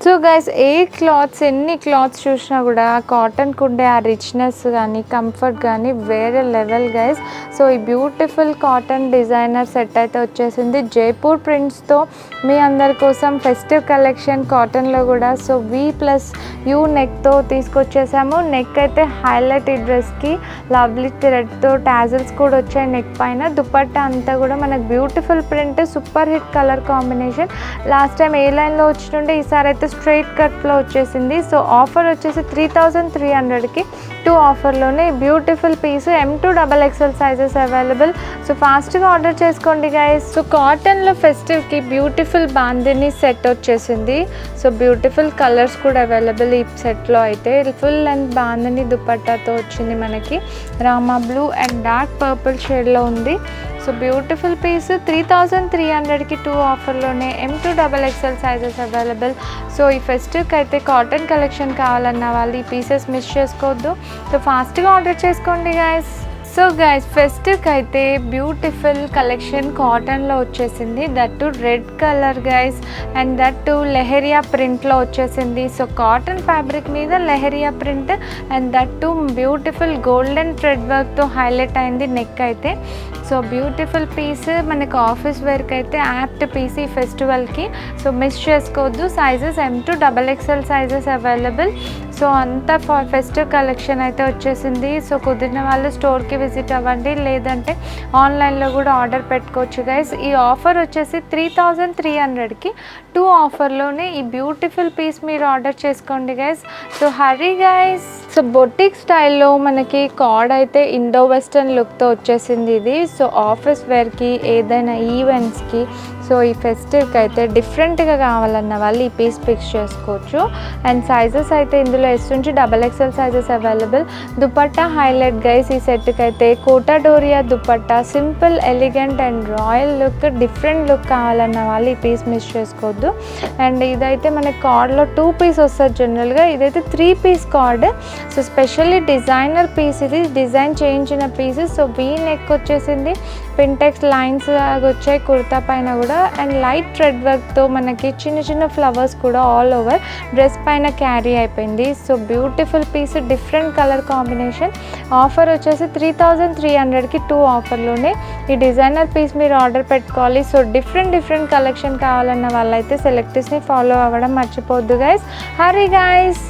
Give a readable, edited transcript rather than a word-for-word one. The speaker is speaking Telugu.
సో గైస్ ఎన్ని క్లాత్స్ చూసినా కూడా కాటన్కు ఉండే ఆ రిచ్నెస్ కానీ కంఫర్ట్ కానీ వేరే లెవెల్ గైస్. సో ఈ బ్యూటిఫుల్ కాటన్ డిజైనర్ సెట్ అయితే వచ్చేసింది జైపూర్ ప్రింట్స్తో మీ అందరి కోసం ఫెస్టివ్ కలెక్షన్ కాటన్లో కూడా. So V+U నెక్తో తీసుకొచ్చేసాము. నెక్ అయితే హైలైట్ ఈ డ్రెస్కి లవ్లీ థ్రెడ్తో టాజిల్స్ కూడా వచ్చాయి నెక్ పైన. దుపట్టా అంతా కూడా మనకు beautiful print, super hit colour combination. Last time ఏ లైన్లో వచ్చిండే, ఈసారి అయితే స్ట్రైట్ కట్లో వచ్చేసింది. సో ఆఫర్ వచ్చేసి 3300కి 2 ఆఫర్లోనే beautiful piece. M2XXL sizes available. So ఫాస్ట్గా ఆర్డర్ చేసుకోండి గైస్. సో కాటన్లో ఫెస్టివ్కి బ్యూటిఫుల్ బాందిని సెట్ వచ్చేసింది. సో బ్యూటిఫుల్ కలర్స్ కూడా అవైలబుల్ ఈ సెట్లో అయితే. ఫుల్ లెంత్ బాందిని దుపట్టాతో వచ్చింది మనకి. Rama blue and dark purple షేడ్లో ఉంది. సో బ్యూటిఫుల్ పీస్ 3300కి 2 ఆఫర్లోనే M2XXL సైజెస్ అవైలబుల్. సో ఈ ఫెస్టివ్కి అయితే కాటన్ కలెక్షన్ కావాలన్న వాళ్ళు ఈ పీసెస్ మిస్ చేసుకోవద్దు. సో ఫాస్ట్గా ఆర్డర్ చేసుకోండి గైస్. సో గైస్ ఫెస్టివ్కి అయితే బ్యూటిఫుల్ కలెక్షన్ కాటన్లో వచ్చేసింది. That too red colour guys and that too leheriya ప్రింట్లో వచ్చేసింది. సో కాటన్ ఫ్యాబ్రిక్ మీద leheriya print and that too beautiful golden thread వర్క్తో హైలైట్ అయింది నెక్ అయితే. సో బ్యూటిఫుల్ పీస్ మనకి ఆఫీస్ వేర్కి అయితే యాప్ట్ పీస్ ఈ ఫెస్టివల్కి. సో మిస్ చేసుకోవద్దు. Sizes M2XXL sizes available. So అంతా ఫెస్టివ్ కలెక్షన్ అయితే వచ్చేసింది. సో కుదిరిన వాళ్ళు స్టోర్కి విజిట్ అవ్వండి, లేదంటే ఆన్లైన్లో కూడా ఆర్డర్ పెట్టుకోవచ్చు గైస్. ఈ ఆఫర్ వచ్చేసి 3300కి 2 ఆఫర్లోనే ఈ బ్యూటిఫుల్ పీస్ మీరు ఆర్డర్ చేసుకోండి guys. So hurry guys. So boutique స్టైల్లో మనకి కార్డ్ అయితే ఇండో వెస్టర్న్ లుక్తో వచ్చేసింది ఇది. సో ఆఫీస్ వేర్కి ఏదైనా ఈవెంట్స్కి సో ఈ ఫెస్టివ్కి అయితే డిఫరెంట్గా కావాలన్న వాళ్ళు ఈ పీస్ పిక్స్ చేసుకోవచ్చు. అండ్ సైజెస్ అయితే ఇందులో S నుంచి XXL sizes available. Dupatta highlight guys ఈ సెట్కి అయితే. Kota Doria dupatta, simple elegant and royal look, different look కావాలన్న వాళ్ళు ఈ పీస్ మిస్ చేసుకోవద్దు. అండ్ ఇదైతే మనకి కార్డ్లో 2 పీస్ వస్తుంది జనరల్గా, ఇదైతే 3 piece cord. So specially designer piece ఇది, డిజైన్ చేయించిన పీస్. సో V నెక్ వచ్చేసింది, పింటెక్స్ లైన్స్ లాగా వచ్చాయి కుర్తా పైన కూడా. అండ్ లైట్ థ్రెడ్ వర్క్తో మనకి చిన్న చిన్న ఫ్లవర్స్ కూడా ఆల్ ఓవర్ డ్రెస్ పైన క్యారీ అయిపోయింది. So beautiful piece, different colour combination. Offer వచ్చేసి 3300కి 2 ఆఫర్లోనే ఈ డిజైనర్ పీస్ మీరు ఆర్డర్ పెట్టుకోవాలి. సో డిఫరెంట్ కలెక్షన్ కావాలన్న వాళ్ళైతే సెలెక్టివ్స్ని ఫాలో అవ్వడం మర్చిపోద్దు గైస్. హరీ గైస్.